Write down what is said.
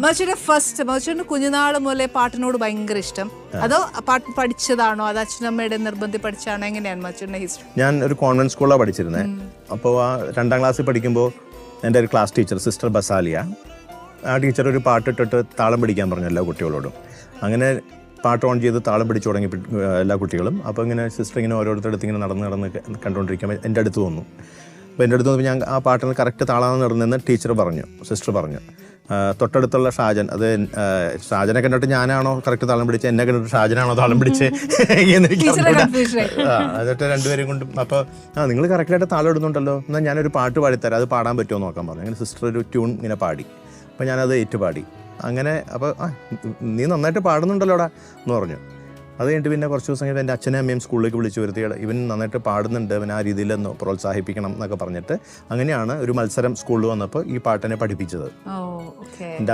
മച്ചുവിന്റെ first മച്ചുവിന്റെ കുഞ്ഞുനാൾ മുതലേ പാട്ടിനോട് ഭയങ്കര ഇഷ്ടം, അതോ പാട്ട് പഠിച്ചതാണോ, അത് അച്ഛനമ്മയുടെ നിർബന്ധി പഠിച്ചാണോ, എങ്ങനെയാണ് മച്ചുവിന്റെ ഹിസ്റ്ററി? ഞാൻ ഒരു കോൺവെന്റ് സ്കൂളിലാണ് പഠിച്ചിരുന്നത്. അപ്പോൾ ആ 2ാം ക്ലാസ്സിൽ പഠിക്കുമ്പോൾ എൻ്റെ ഒരു ക്ലാസ് ടീച്ചർ സിസ്റ്റർ ബസാലിയ, ആ ടീച്ചർ ഒരു പാട്ടിട്ടിട്ട് താളം പിടിക്കാൻ പറഞ്ഞു എല്ലാ കുട്ടികളോടും. അങ്ങനെ പാട്ട് ഓൺ ചെയ്ത് താളം പിടിച്ചു തുടങ്ങി എല്ലാ കുട്ടികളും. അപ്പോൾ ഇങ്ങനെ സിസ്റ്റർ ഇങ്ങനെ ഓരോരുത്തരടുത്ത് ഇങ്ങനെ നടന്ന് കണ്ടുകൊണ്ടിരിക്കുമ്പോൾ എൻ്റെ അടുത്ത് വന്നു. അപ്പോൾ എൻ്റെ അടുത്ത് വന്നപ്പോൾ ഞാൻ ആ പാട്ടിന് കറക്റ്റ് താളാന്ന് നടന്നെന്ന് ടീച്ചർ പറഞ്ഞു, സിസ്റ്റർ പറഞ്ഞു. തൊട്ടടുത്തുള്ള ഷാജൻ, അത് ഷാജനെ കണ്ടിട്ട് ഞാനാണോ കറക്റ്റ് താളം പിടിച്ച്, എന്നെ കണ്ടിട്ട് ഷാജനാണോ താളം പിടിച്ച് എന്നിട്ട് രണ്ടുപേരും കൊണ്ട്. അപ്പോൾ നിങ്ങൾ കറക്റ്റായിട്ട് താളം ഇടുന്നുണ്ടല്ലോ, എന്നാൽ ഞാനൊരു പാട്ട് പാടിത്തരാം, അത് പാടാൻ പറ്റുമോ നോക്കാൻ പറഞ്ഞു. അങ്ങനെ സിസ്റ്റർ ഒരു ട്യൂൺ ഇങ്ങനെ പാടി. അപ്പോൾ ഞാനത് ഏറ്റുപാടി. അങ്ങനെ അപ്പോൾ നീ നന്നായിട്ട് പാടുന്നുണ്ടല്ലോടാ എന്ന് പറഞ്ഞു. അത് കഴിഞ്ഞിട്ട് പിന്നെ കുറച്ച് ദിവസം കഴിഞ്ഞിട്ട് എൻ്റെ അച്ഛനും അമ്മയും സ്കൂളിലേക്ക് വിളിച്ചു വരുത്തിയാണ്, ഇവൻ നന്നായിട്ട് പാടുന്നുണ്ട്, അവൻ ആ രീതിയിലൊന്ന് പ്രോത്സാഹിപ്പിക്കണം എന്നൊക്കെ പറഞ്ഞിട്ട് അങ്ങനെയാണ് ഒരു മത്സരം സ്കൂളിൽ വന്നപ്പോൾ ഈ പാട്ടിനെ പഠിപ്പിച്ചത്. എൻ്റെ